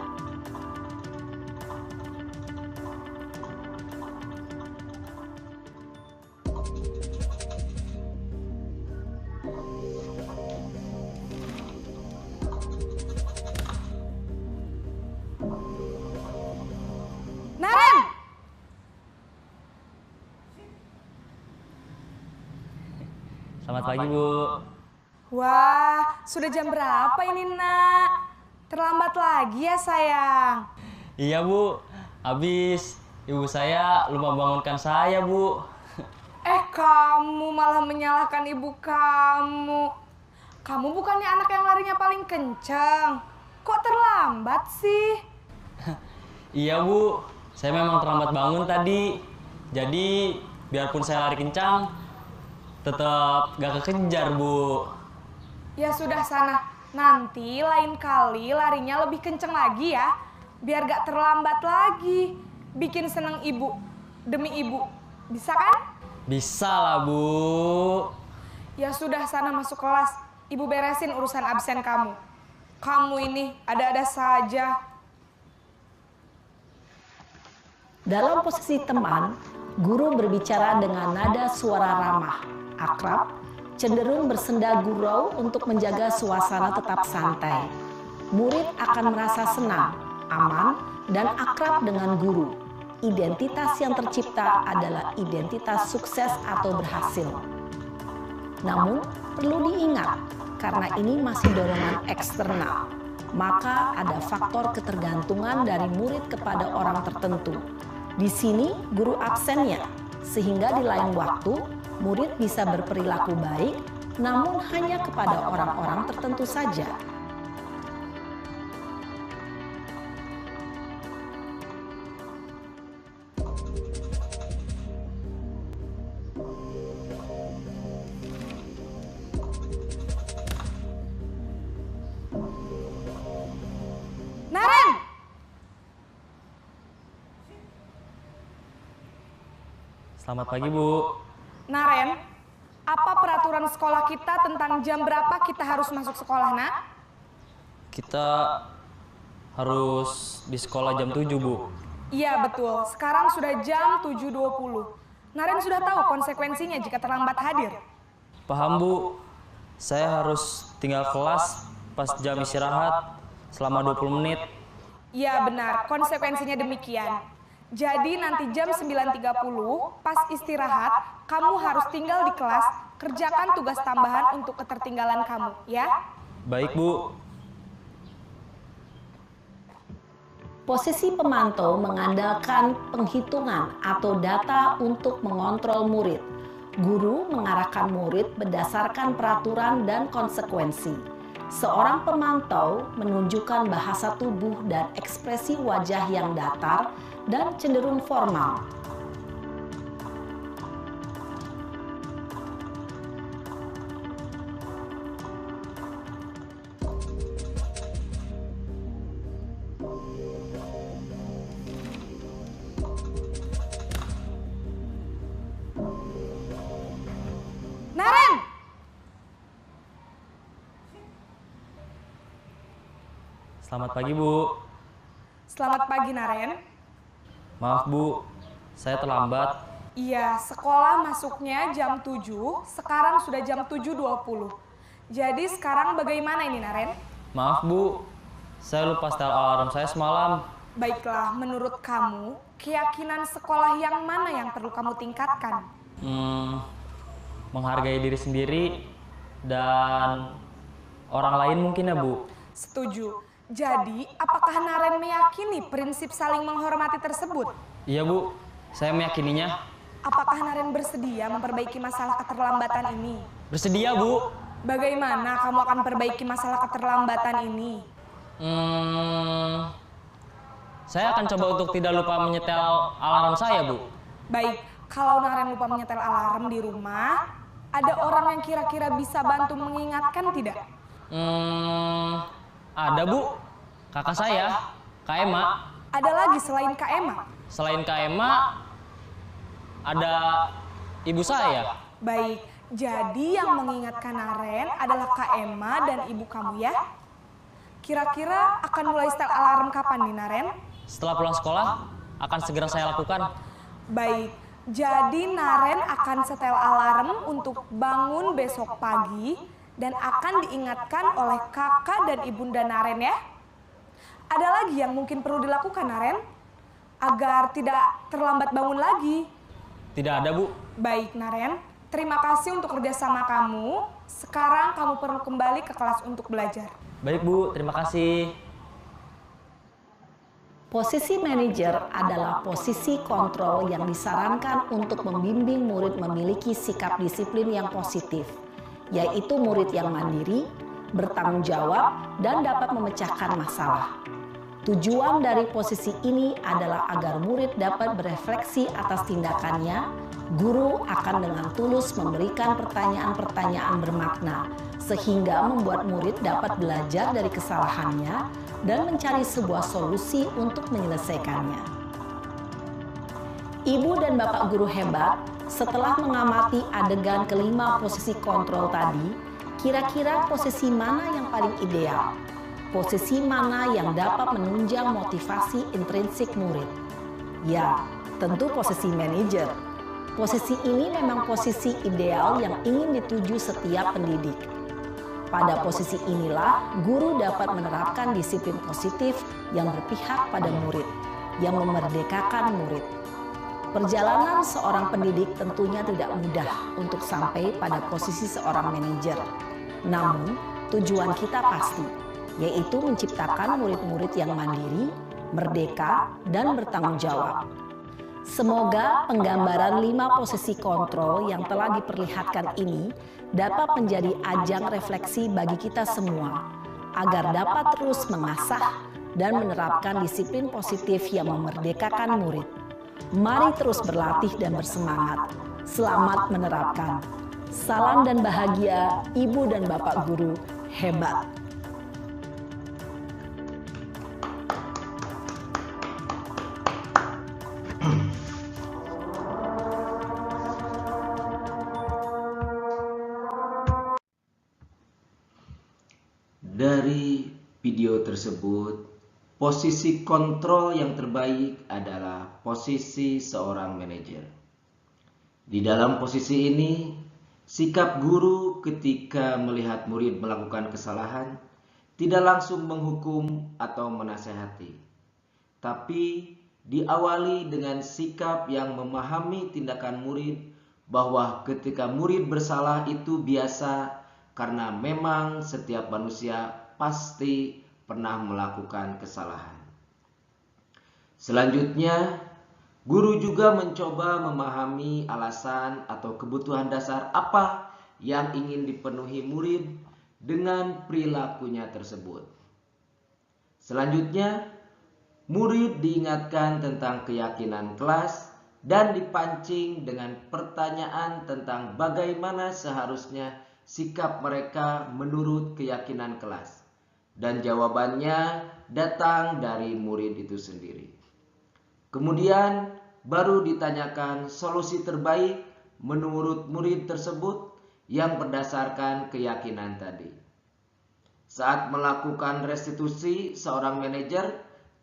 Naren! Selamat pagi, Bu. Wah, sudah jam berapa ini, nak? Terlambat lagi ya, sayang? Iya, Bu. Habis ibu saya lupa bangunkan saya, Bu. Kamu malah menyalahkan ibu kamu. Kamu bukannya anak yang larinya paling kencang. Kok terlambat sih? Iya, Bu. Saya memang terlambat bangun tadi. Jadi, biarpun saya lari kencang, tetap gak kekejar, Bu. Ya sudah sana. Nanti lain kali larinya lebih kenceng lagi ya. Biar gak terlambat lagi. Bikin seneng ibu. Demi ibu. Bisa kan? Bisa lah, Bu. Ya sudah sana masuk kelas. Ibu beresin urusan absen kamu. Kamu ini ada-ada saja. Dalam posisi teman, guru berbicara dengan nada suara ramah, akrab, cenderung bersenda gurau untuk menjaga suasana tetap santai. Murid akan merasa senang, aman, dan akrab dengan guru. Identitas yang tercipta adalah identitas sukses atau berhasil. Namun, perlu diingat, karena ini masih dorongan eksternal, maka ada faktor ketergantungan dari murid kepada orang tertentu. Di sini, guru absennya, sehingga di lain waktu, murid bisa berperilaku baik, namun hanya kepada orang-orang tertentu saja. Naren! Selamat pagi, Bu. Naren, apa peraturan sekolah kita tentang jam berapa kita harus masuk sekolah, nak? Kita harus di sekolah jam 7, Bu. Iya, betul. Sekarang sudah jam 7.20. Naren sudah tahu konsekuensinya jika terlambat hadir. Paham, Bu. Saya harus tinggal kelas pas jam istirahat selama 20 menit. Iya, benar. Konsekuensinya demikian. Jadi nanti jam 9.30 pas istirahat, kamu harus tinggal di kelas, kerjakan tugas tambahan untuk ketertinggalan kamu, ya? Baik, Bu. Posisi pemantau mengandalkan penghitungan atau data untuk mengontrol murid. Guru mengarahkan murid berdasarkan peraturan dan konsekuensi. Seorang pemantau menunjukkan bahasa tubuh dan ekspresi wajah yang datar dan cenderung formal. Naren! Selamat pagi, Bu. Selamat pagi, Naren. Maaf, Bu. Saya terlambat. Iya, sekolah masuknya jam 7, sekarang sudah jam 7.20. Jadi sekarang bagaimana ini, Naren? Maaf, Bu. Saya lupa setel alarm saya semalam. Baiklah, menurut kamu, keyakinan sekolah yang mana yang perlu kamu tingkatkan? Menghargai diri sendiri dan orang lain mungkin ya, Bu. Setuju. Jadi, apakah Naren meyakini prinsip saling menghormati tersebut? Iya, Bu. Saya meyakininya. Apakah Naren bersedia memperbaiki masalah keterlambatan ini? Bersedia, Bu. Bagaimana kamu akan perbaiki masalah keterlambatan ini? Saya akan coba untuk tidak lupa menyetel alarm saya, Bu. Baik, kalau Naren lupa menyetel alarm di rumah, ada orang yang kira-kira bisa bantu mengingatkan tidak? Ada, Bu. Kakak saya, Kak Emma. Ada lagi selain Kak Emma? Selain Kak Emma, ada ibu saya. Baik, jadi yang mengingatkan Naren adalah Kak Emma dan ibu kamu ya? Kira-kira akan mulai setel alarm kapan nih, Naren? Setelah pulang sekolah, akan segera saya lakukan. Baik, jadi Naren akan setel alarm untuk bangun besok pagi dan akan diingatkan oleh kakak dan ibunda Naren ya. Ada lagi yang mungkin perlu dilakukan, Naren? Agar tidak terlambat bangun lagi. Tidak ada, Bu. Baik, Naren. Terima kasih untuk kerjasama kamu. Sekarang kamu perlu kembali ke kelas untuk belajar. Baik, Bu. Terima kasih. Posisi manajer adalah posisi kontrol yang disarankan untuk membimbing murid memiliki sikap disiplin yang positif, yaitu murid yang mandiri, bertanggung jawab, dan dapat memecahkan masalah. Tujuan dari posisi ini adalah agar murid dapat berefleksi atas tindakannya. Guru akan dengan tulus memberikan pertanyaan-pertanyaan bermakna, sehingga membuat murid dapat belajar dari kesalahannya dan mencari sebuah solusi untuk menyelesaikannya. Ibu dan bapak guru hebat, setelah mengamati adegan kelima posisi kontrol tadi, kira-kira posisi mana yang paling ideal? Posisi mana yang dapat menunjang motivasi intrinsik murid? Ya, tentu posisi manajer. Posisi ini memang posisi ideal yang ingin dituju setiap pendidik. Pada posisi inilah guru dapat menerapkan disiplin positif yang berpihak pada murid, yang memerdekakan murid. Perjalanan seorang pendidik tentunya tidak mudah untuk sampai pada posisi seorang manajer. Namun, tujuan kita pasti, yaitu menciptakan murid-murid yang mandiri, merdeka, dan bertanggung jawab. Semoga penggambaran 5 posisi kontrol yang telah diperlihatkan ini dapat menjadi ajang refleksi bagi kita semua, agar dapat terus mengasah dan menerapkan disiplin positif yang memerdekakan murid. Mari terus berlatih dan bersemangat. Selamat menerapkan. Salam dan bahagia, Ibu dan Bapak Guru hebat. Dari video tersebut, posisi kontrol yang terbaik adalah posisi seorang manajer. Di dalam posisi ini, sikap guru ketika melihat murid melakukan kesalahan tidak langsung menghukum atau menasehati, tapi diawali dengan sikap yang memahami tindakan murid bahwa ketika murid bersalah itu biasa karena memang setiap manusia pasti pernah melakukan kesalahan. Selanjutnya, guru juga mencoba memahami alasan atau kebutuhan dasar apa yang ingin dipenuhi murid dengan perilakunya tersebut. Selanjutnya, murid diingatkan tentang keyakinan kelas dan dipancing dengan pertanyaan tentang bagaimana seharusnya sikap mereka menurut keyakinan kelas. Dan jawabannya datang dari murid itu sendiri. Kemudian baru ditanyakan solusi terbaik menurut murid tersebut yang berdasarkan keyakinan tadi. Saat melakukan restitusi, seorang manajer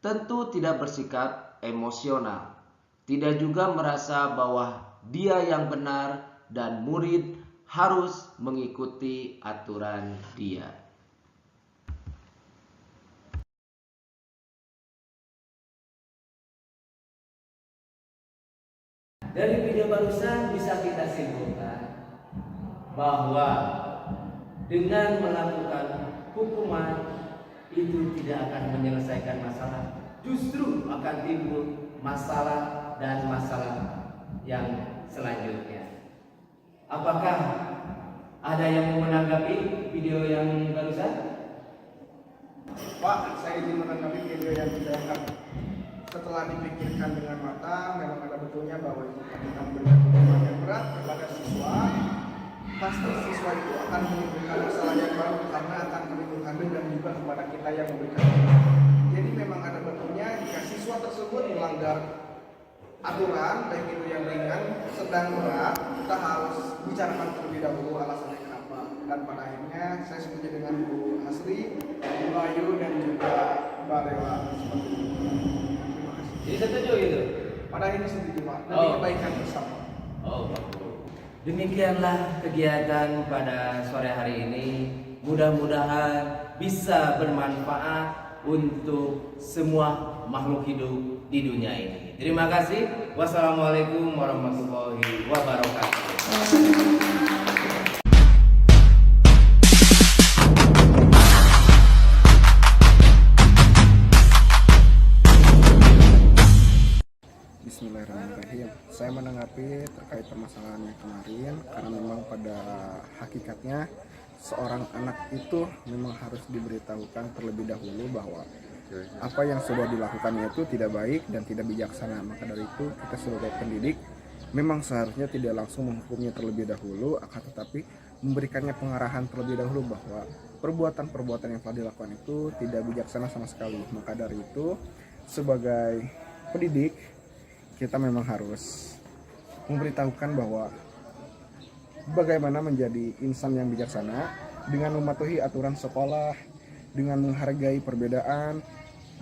tentu tidak bersikap emosional, tidak juga merasa bahwa dia yang benar dan murid harus mengikuti aturan dia. Dari video barusan bisa kita simpulkan bahwa dengan melakukan hukuman itu tidak akan menyelesaikan masalah, justru akan timbul masalah dan masalah yang selanjutnya. Apakah ada yang mau menanggapi video yang barusan? Pak, saya ingin menanggapi video yang ditayangkan. Setelah dipikirkan dengan matang, memang ada betulnya bahwa itu kita memberikan hukuman yang berat kepada siswa. Pasti siswa itu akan menimbulkan masalah yang baru karena akan menimbulkan dendam juga kepada kita yang memberikan hukuman. Jadi memang ada betulnya jika siswa tersebut melanggar aturan, baik itu yang ringan, sedang, berat, kita harus bicarakan terlebih dahulu alasannya kenapa. Dan pada akhirnya saya setuju dengan Bu Asri, Bu Ayu, dan juga Mbak Dewa seperti itu. Jadi setuju gitu? Pada ini setuju Pak, nanti kebaikan bersama. Demikianlah kegiatan pada sore hari ini. Mudah-mudahan bisa bermanfaat untuk semua makhluk hidup di dunia ini. Terima kasih. Wassalamualaikum warahmatullahi wabarakatuh. Bismillahirrahmanirrahim. Saya menanggapi terkait permasalahan yang kemarin karena memang pada hakikatnya seorang anak itu memang harus diberitahukan terlebih dahulu bahwa apa yang sudah dilakukannya itu tidak baik dan tidak bijaksana. Maka dari itu kita sebagai pendidik memang seharusnya tidak langsung menghukumnya terlebih dahulu, akan tetapi memberikannya pengarahan terlebih dahulu bahwa perbuatan-perbuatan yang telah dilakukan itu tidak bijaksana sama sekali. Maka dari itu sebagai pendidik kita memang harus memberitahukan bahwa bagaimana menjadi insan yang bijaksana dengan mematuhi aturan sekolah, dengan menghargai perbedaan,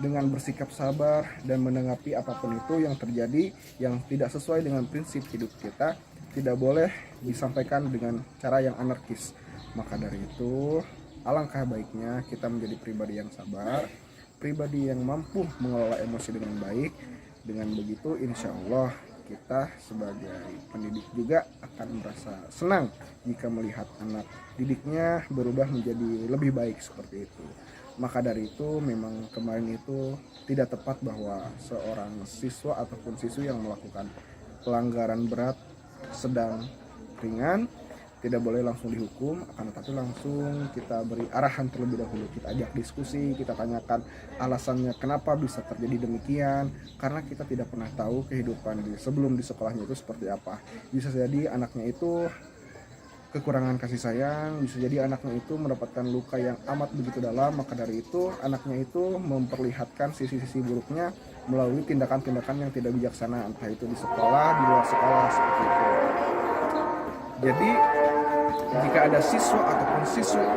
dengan bersikap sabar dan menanggapi apapun itu yang terjadi yang tidak sesuai dengan prinsip hidup kita, tidak boleh disampaikan dengan cara yang anarkis. Maka dari itu, alangkah baiknya kita menjadi pribadi yang sabar, pribadi yang mampu mengelola emosi dengan baik. Dengan begitu, insya Allah kita sebagai pendidik juga akan merasa senang jika melihat anak didiknya berubah menjadi lebih baik seperti itu. Maka dari itu memang kemarin itu tidak tepat bahwa seorang siswa ataupun siswi yang melakukan pelanggaran berat, sedang, ringan tidak boleh langsung dihukum, akan tetapi langsung kita beri arahan terlebih dahulu, kita ajak diskusi, kita tanyakan alasannya kenapa bisa terjadi demikian, karena kita tidak pernah tahu kehidupan sebelum di sekolahnya itu seperti apa. Bisa jadi anaknya itu kekurangan kasih sayang, bisa jadi anaknya itu mendapatkan luka yang amat begitu dalam, maka dari itu anaknya itu memperlihatkan sisi-sisi buruknya melalui tindakan-tindakan yang tidak bijaksana, entah itu di sekolah, di luar sekolah, seperti itu. Jadi jika ada siswa ataupun siswi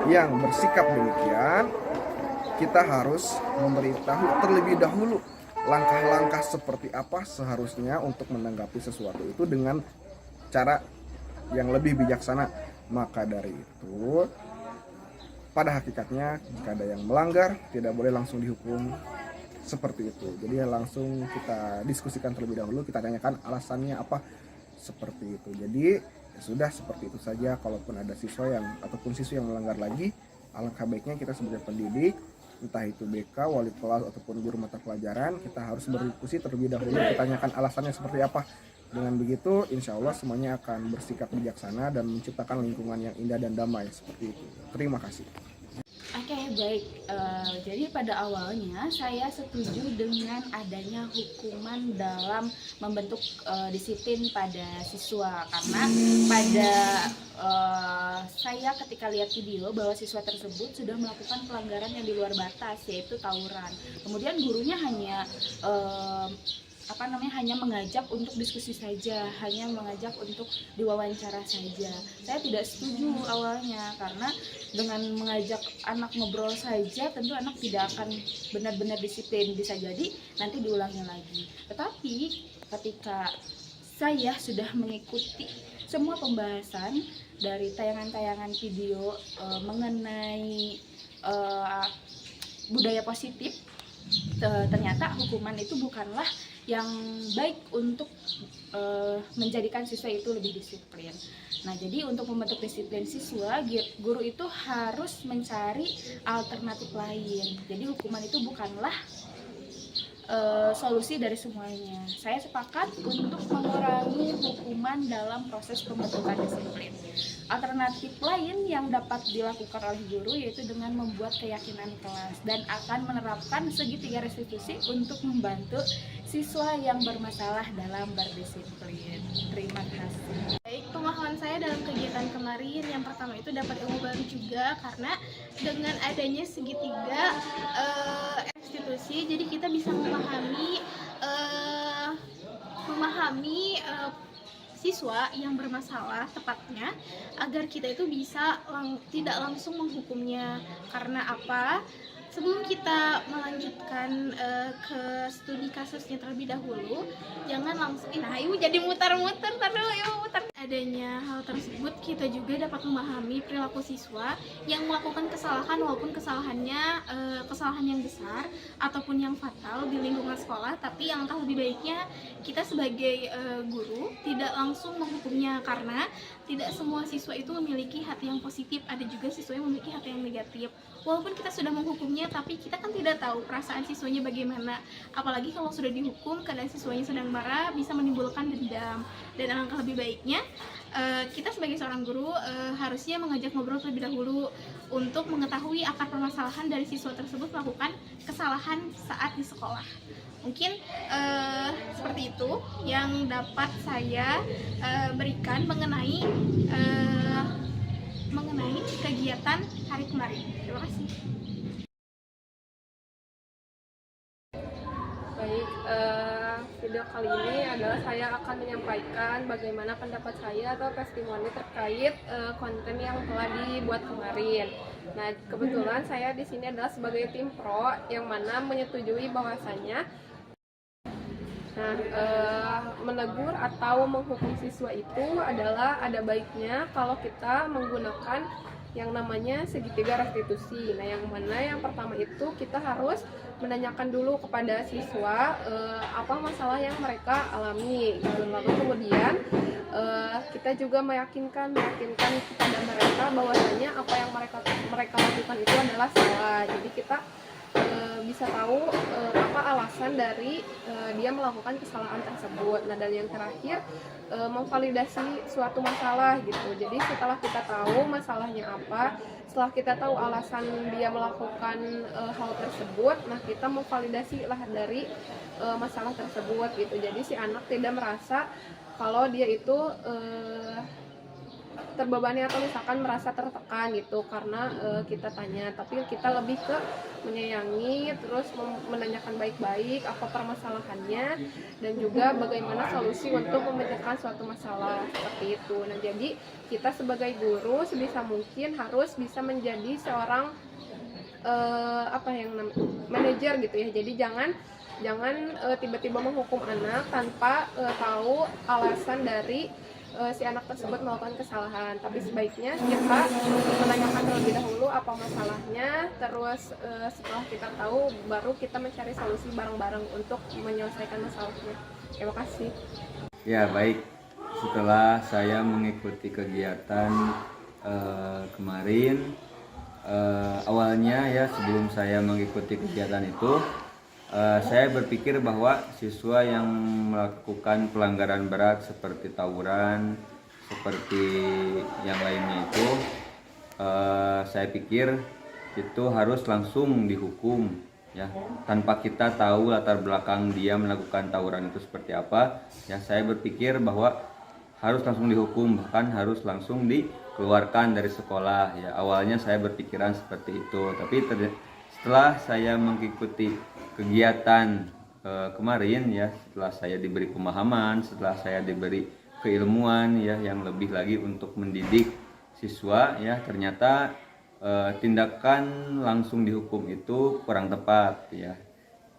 yang bersikap demikian, kita harus memberitahu terlebih dahulu langkah-langkah seperti apa seharusnya untuk menanggapi sesuatu itu dengan cara yang lebih bijaksana. Maka dari itu, pada hakikatnya jika ada yang melanggar tidak boleh langsung dihukum seperti itu. Jadi langsung kita diskusikan terlebih dahulu, kita tanyakan alasannya apa seperti itu. Jadi ya sudah seperti itu saja. Kalaupun ada siswa yang ataupun siswi yang melanggar lagi, alangkah baiknya kita sebagai pendidik, entah itu BK, wali kelas ataupun guru mata pelajaran, kita harus berdiskusi terlebih dahulu, kita tanyakan alasannya seperti apa. Dengan begitu insya Allah semuanya akan bersikap bijaksana dan menciptakan lingkungan yang indah dan damai seperti itu. Terima kasih. Oke, baik. Jadi pada awalnya saya setuju dengan adanya hukuman dalam membentuk disiplin pada siswa, karena pada saya ketika lihat video bahwa siswa tersebut sudah melakukan pelanggaran yang di luar batas, yaitu tawuran. Kemudian gurunya hanya hanya mengajak untuk diskusi saja, hanya mengajak untuk diwawancara saja. Saya tidak setuju awalnya, karena dengan mengajak anak ngobrol saja tentu anak tidak akan benar-benar disiplin, bisa jadi nanti diulangi lagi. Tetapi ketika saya sudah mengikuti semua pembahasan dari tayangan-tayangan video mengenai budaya positif, ternyata hukuman itu bukanlah yang baik untuk menjadikan siswa itu lebih disiplin. Nah, jadi untuk membentuk disiplin siswa, guru itu harus mencari alternatif lain. Jadi hukuman itu bukanlah solusi dari semuanya. Saya sepakat untuk mengurangi hukuman dalam proses pembentukan disiplin. Alternatif lain yang dapat dilakukan oleh guru yaitu dengan membuat keyakinan kelas dan akan menerapkan segitiga restitusi untuk membantu siswa yang bermasalah dalam berdisiplin. Terima kasih. Baik, pemahaman saya dalam kegiatan kemarin yang pertama itu dapat ilmu baru juga, karena dengan adanya segitiga restitusi, jadi kita bisa memahami siswa yang bermasalah tepatnya, agar kita itu bisa tidak langsung menghukumnya. Karena apa? Sebelum kita melanjutkan ke studi kasusnya terlebih dahulu, jangan langsung, nah ibu jadi mutar-mutar, adanya hal tersebut kita juga dapat memahami perilaku siswa yang melakukan kesalahan, walaupun kesalahannya kesalahan yang besar ataupun yang fatal di lingkungan sekolah. Tapi yang lebih baiknya kita sebagai guru tidak langsung menghukumnya, karena tidak semua siswa itu memiliki hati yang positif, ada juga siswa yang memiliki hati yang negatif. Walaupun kita sudah menghukumnya, tapi kita kan tidak tahu perasaan siswanya bagaimana. Apalagi kalau sudah dihukum, keadaan siswanya sedang marah, bisa menimbulkan dendam. Dan alangkah lebih baiknya kita sebagai seorang guru harusnya mengajak ngobrol terlebih dahulu untuk mengetahui akar permasalahan dari siswa tersebut melakukan kesalahan saat di sekolah. Mungkin seperti itu yang dapat saya berikan mengenai kegiatan hari kemarin. Terima kasih. Baik, video kali ini adalah saya akan menyampaikan bagaimana pendapat saya atau testimoni terkait konten yang telah dibuat kemarin. Nah, kebetulan saya di sini adalah sebagai tim pro yang mana menyetujui bahwasannya menegur atau menghukum siswa itu adalah ada baiknya kalau kita menggunakan yang namanya segitiga restitusi. Nah, yang mana yang pertama itu kita harus menanyakan dulu kepada siswa apa masalah yang mereka alami gitu. Lalu kemudian kita juga meyakinkan kepada mereka bahwasanya apa yang mereka lakukan itu adalah salah. Jadi kita bisa tahu apa alasan dari dia melakukan kesalahan tersebut. Nah, dan yang terakhir memvalidasi suatu masalah gitu. Jadi setelah kita tahu masalahnya apa, setelah kita tahu alasan dia melakukan hal tersebut, nah kita memvalidasi lah dari masalah tersebut gitu. Jadi si anak tidak merasa kalau dia itu terbebani atau misalkan merasa tertekan gitu karena kita tanya, tapi kita lebih ke menyayangi, terus menanyakan baik-baik apa permasalahannya dan juga bagaimana solusi untuk memecahkan suatu masalah seperti itu. Nah, jadi kita sebagai guru sebisa mungkin harus bisa menjadi seorang manajer gitu ya. Jadi jangan tiba-tiba menghukum anak tanpa tahu alasan dari si anak tersebut melakukan kesalahan, tapi sebaiknya kita menanyakan terlebih dahulu apa masalahnya, terus setelah kita tahu baru kita mencari solusi bareng-bareng untuk menyelesaikan masalahnya. Terima kasih. Ya, baik. Setelah saya mengikuti kegiatan kemarin, awalnya ya sebelum saya mengikuti kegiatan itu, saya berpikir bahwa siswa yang melakukan pelanggaran berat seperti tawuran, seperti yang lainnya itu, saya pikir itu harus langsung dihukum, ya, tanpa kita tahu latar belakang dia melakukan tawuran itu seperti apa. Ya, saya berpikir bahwa harus langsung dihukum, bahkan harus langsung dikeluarkan dari sekolah. Ya, awalnya saya berpikiran seperti itu, tapi setelah saya mengikuti kegiatan kemarin ya, setelah saya diberi pemahaman, setelah saya diberi keilmuan ya yang lebih lagi untuk mendidik siswa ya, ternyata tindakan langsung dihukum itu kurang tepat ya.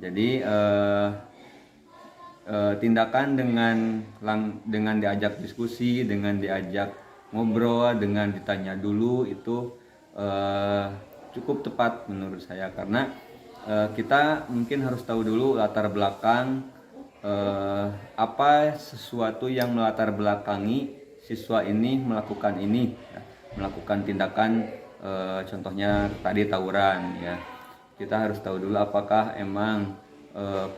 Jadi tindakan dengan diajak diskusi, dengan diajak ngobrol, dengan ditanya dulu itu cukup tepat menurut saya, karena kita mungkin harus tahu dulu latar belakang apa sesuatu yang melatar belakangi siswa ini melakukan ini ya, melakukan tindakan contohnya tadi tawuran ya. Kita harus tahu dulu apakah emang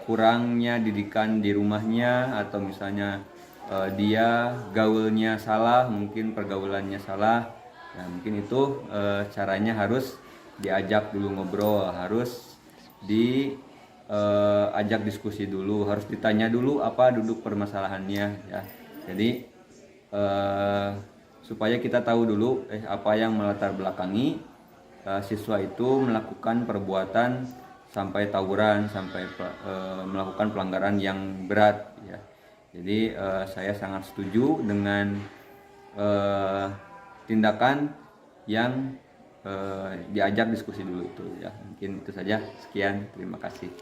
kurangnya didikan di rumahnya, atau misalnya dia gaulnya salah, mungkin pergaulannya salah. Nah, mungkin itu caranya harus diajak dulu ngobrol, harus diajak diskusi dulu, harus ditanya dulu apa duduk permasalahannya ya. Jadi supaya kita tahu dulu apa yang melatar belakangi siswa itu melakukan perbuatan sampai tawuran, sampai melakukan pelanggaran yang berat ya. Jadi saya sangat setuju dengan tindakan yang diajak diskusi dulu itu ya. Mungkin itu saja, sekian, terima kasih.